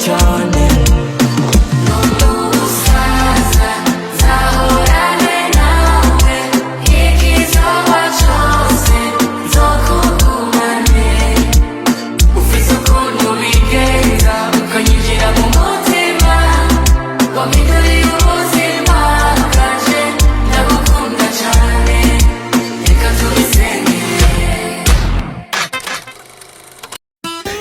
cyane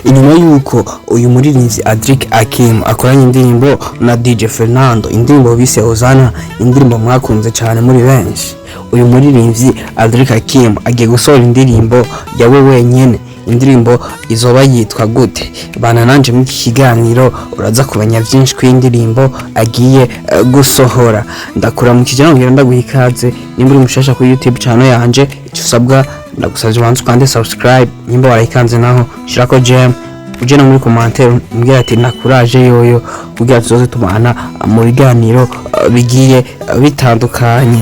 inyuma yuko uyu muririmbyi ADRICK AKIM akoranye indirimbo na DJ Fernando, indirimbo bise Ozana, indirimbo mwakunze cyane muri benshi. Uyu muririmbyi ADRICK AKIM agiye gusohora indirimbo yawe wenyene. Indirimbo izoba yitwa gute? Bana nanje mu kiganiro uraza kumenya byinshi ku indirimbo agiye gusohora. Ndakura mu kijana ngira ndaguhikaze nimba uri mushasha ku YouTube channel yanje, icyo usabwa ndagusabye wanzu kandi subscribe, nimba warayikanze naho shirako jam ujena muri commentaire mbwira ati nakuraje yoyo kugira tuzoze tubana mu biganiro bigiye bitandukanye.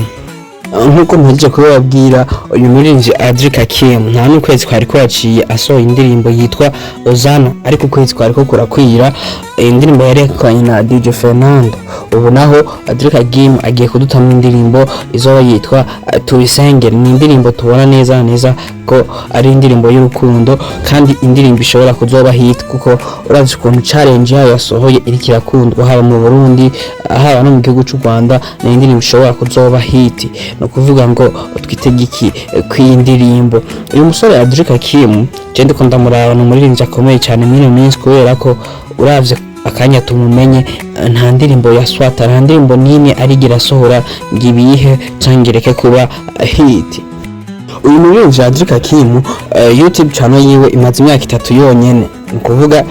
Nkuko mpije kubabwira uyu muririmbyi ADRICK AKIM nta n'ukwezi kwari kwaciye asohoye indirimbo yitwa Ozana, ariko ukwezi kwari ko kurakwira indirimbo yari yakoranye na DJ Fernando. Ubu naho ADRICK AKIM agiye kudutamwa indirimbo izoba yitwa TUBISENGERE. Ni indirimbo tubona neza ko ari indirimbo y'urukundo kandi indirimbo ishobora kuzoba hit, kuko uravye ukuntu challenge yayo yasohoye iri kirakundwa haba mu Burundi haba no mu gihugu cy'u Rwanda. Ni indirimbo ishobora kuzoba hit, no kuvuga ngo twitegiki kw'indirimbo. Uyu musore ADRICK AKIM je ndiko ndamuraba no muririmbyi akomeye cyane muri minsi, kubera ko uravye akanya tumumenye nta ndirimbo ya swata, nta ndirimbo nini arigira sohora ngibihe cyangireke kuba hit. Uyu muririmbyi ADRICK AKIM YouTube channel yiwe imaze imyaka 3 yonyene, ukuvuga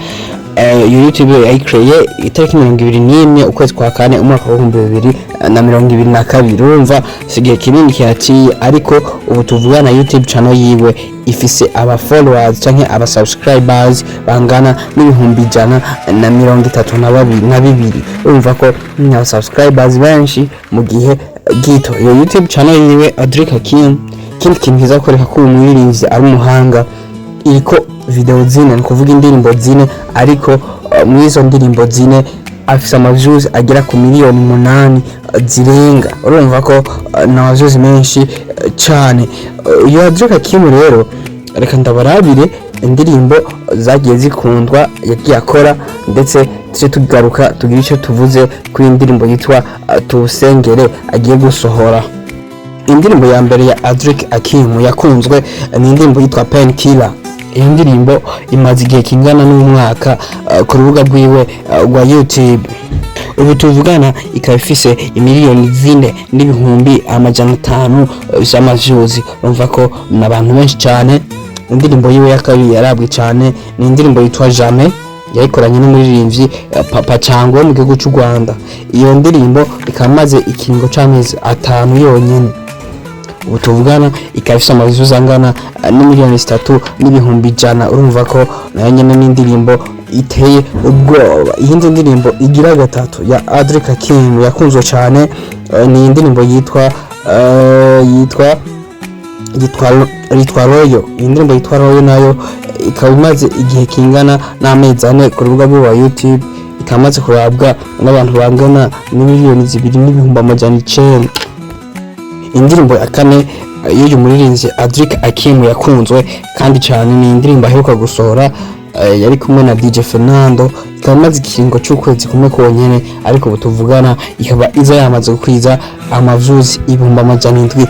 YouTube yayikreye itariki 21 ukwezi kwa kane umwaka wa 2022. Urumva sigiye kinini cyaciye, ariko ubu tuvugana YouTube channel yiwe ifise aba followers canke aba subscribers bangana n'ibihumbi 132. Urumva ko nya subscribers benshi mu gihe gito. Iyo YouTube channel yiwe ADRICK AKIM kindi kintu kiza kwereka ko umuririmbyi ari umuhanga, iriko video zine, ni kuvuga indirimbo zine, ariko muri izo ndirimbo zine afise amaviews agera ku miliyoni 8 zirenga. Urumva ko na views menshi cyane. Uyu ADRICK AKIM rero reka ndabarabire indirimbo zagiye zikundwa yagiye akora, ndetse tuje tugaruka tugira icyo tuvuze ku indirimbo yitwa TUBISENGERE agiye gusohora. Indirimbo ya mbere ya ADRICK AKIM yakunzwe ni indirimbo yitwa Painkiller. Iyi ndirimbo imaze igihe kingana n'umwaka ku rubuga rwiwe rwa YouTube. Ubu tuvugana ikaba ifise imiliyoni 4 n'ibihumbi 500 by'amaviews. Urumva ko n'abantu benshi cyane. Indirimbo yiwe yakabiri yarabwe cyane ni indirimbo yitwa Jamais, yayikoranye n'umuririmbyi Papa Cyangwa mu gihugu cy'u Rwanda. Iyo ndirimbo ikamaze ikingo cy'amezi 5 yonyene. Ubu tuvugana ikaba ifise amaviews angana n'imiliyoni 3 n'ibihumbi 100. Urumva ko nayo nyene n'indirimbo iteye ubwoba. Iyi ndirimbo igira gatatu ya ADRICK AKIM yakunzwe cyane ni indirimbo yitwa Royo. Indirimbo yitwa Royo nayo ikaba imaze igihe kingana n'amezi 4 ku rubuga rwa YouTube, ikamaze kurabwa n'abantu bangana n'imiliyoni 2 n'ibihumbi 900. Indirimbo ya kane y'uyu muririmbyi ADRICK AKIM yakunzwe kandi cyane ni indirimbo aheruka gusohora yari kumwe na DJ Fernando, ikaba imaze ikiringo cy'ukwezi kumwe konyene, ariko ubu tuvugana ikaba iza yamaze gukwiza amaviews 742.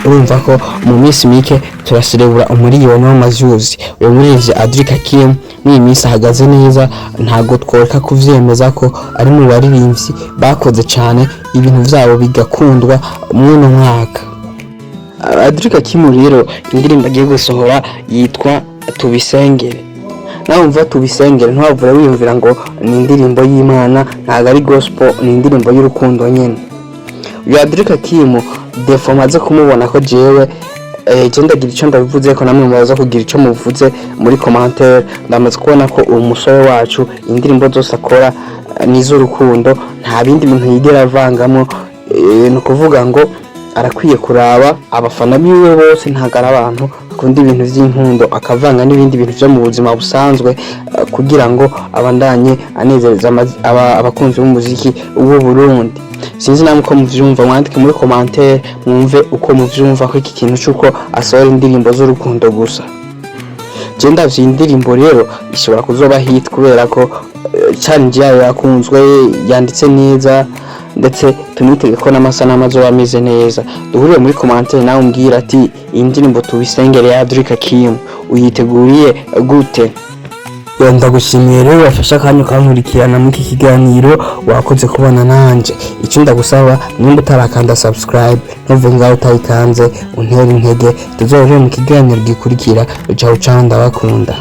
Urumva ko mu minsi mike turasirebura umuriyoni w'amaviews. Uyu muririmbyi ADRICK AKIM ni minsi ahagaze neza, ntago tworeka kuvyemeza ko ari mu baririmbyi bakoze cyane ibintu vyabo bigakundwa mu mwaka. ADRICK AKIM rero indirimbo agiye gusohora yitwa TUBISENGERE. Naho umva TUBISENGERE ntwavura wiyumvira ngo ni indirimbo y'Imana, ntago ari gospel, ni indirimbo y'urukundo nyene. Uyu ADRICK AKIM defo maze kumubona ko jewe je ndagira icyo ndabivuze ko namwe mubaza kugira icyo muvuze muri commentaire. Ndamaze kubona ko uwo musore wacu indirimbo zose akora n'iz'urukundo, nta bindi bintu yigera avangamo. No kuvuga ngo arakwiye kuraba abafana biwe bose, ntagara abantu akunda ibintu by'inkundo akavanga n'ibindi bintu byo mu buzima busanzwe kugira ngo abandanye anezereza abakunzi b'umuziki w'u Burundi. Sinzi namwe uko muvyumva, mwandike muri commentaire mwumve uko muvyumva ko iki kintu cyuko asohora indirimbo z'urukundo gusa. Je ndavye indirimbo rero ishobora kuzoba hit kubera ko challenge yayo yakunzwe, yanditse neza, ndetse tunitege ko n'amasanamu azoba ameze neza. Duhuriye muri commentaire nawe umbwira ati iyi ndirimbo tubisengere ya ADRICK AKIM uyiteguriye gute? Ndagushimiye rero wafasha akanya ukankurikirana muri iki kiganiro, wakoze kubana nanje. Icyo ndagusaba nimba utarakanda subscribe ntuve ngaho utayikanze, untera intege, tuzohurire mu kiganiro gikurikira. Ciao ciao, ndabakunda.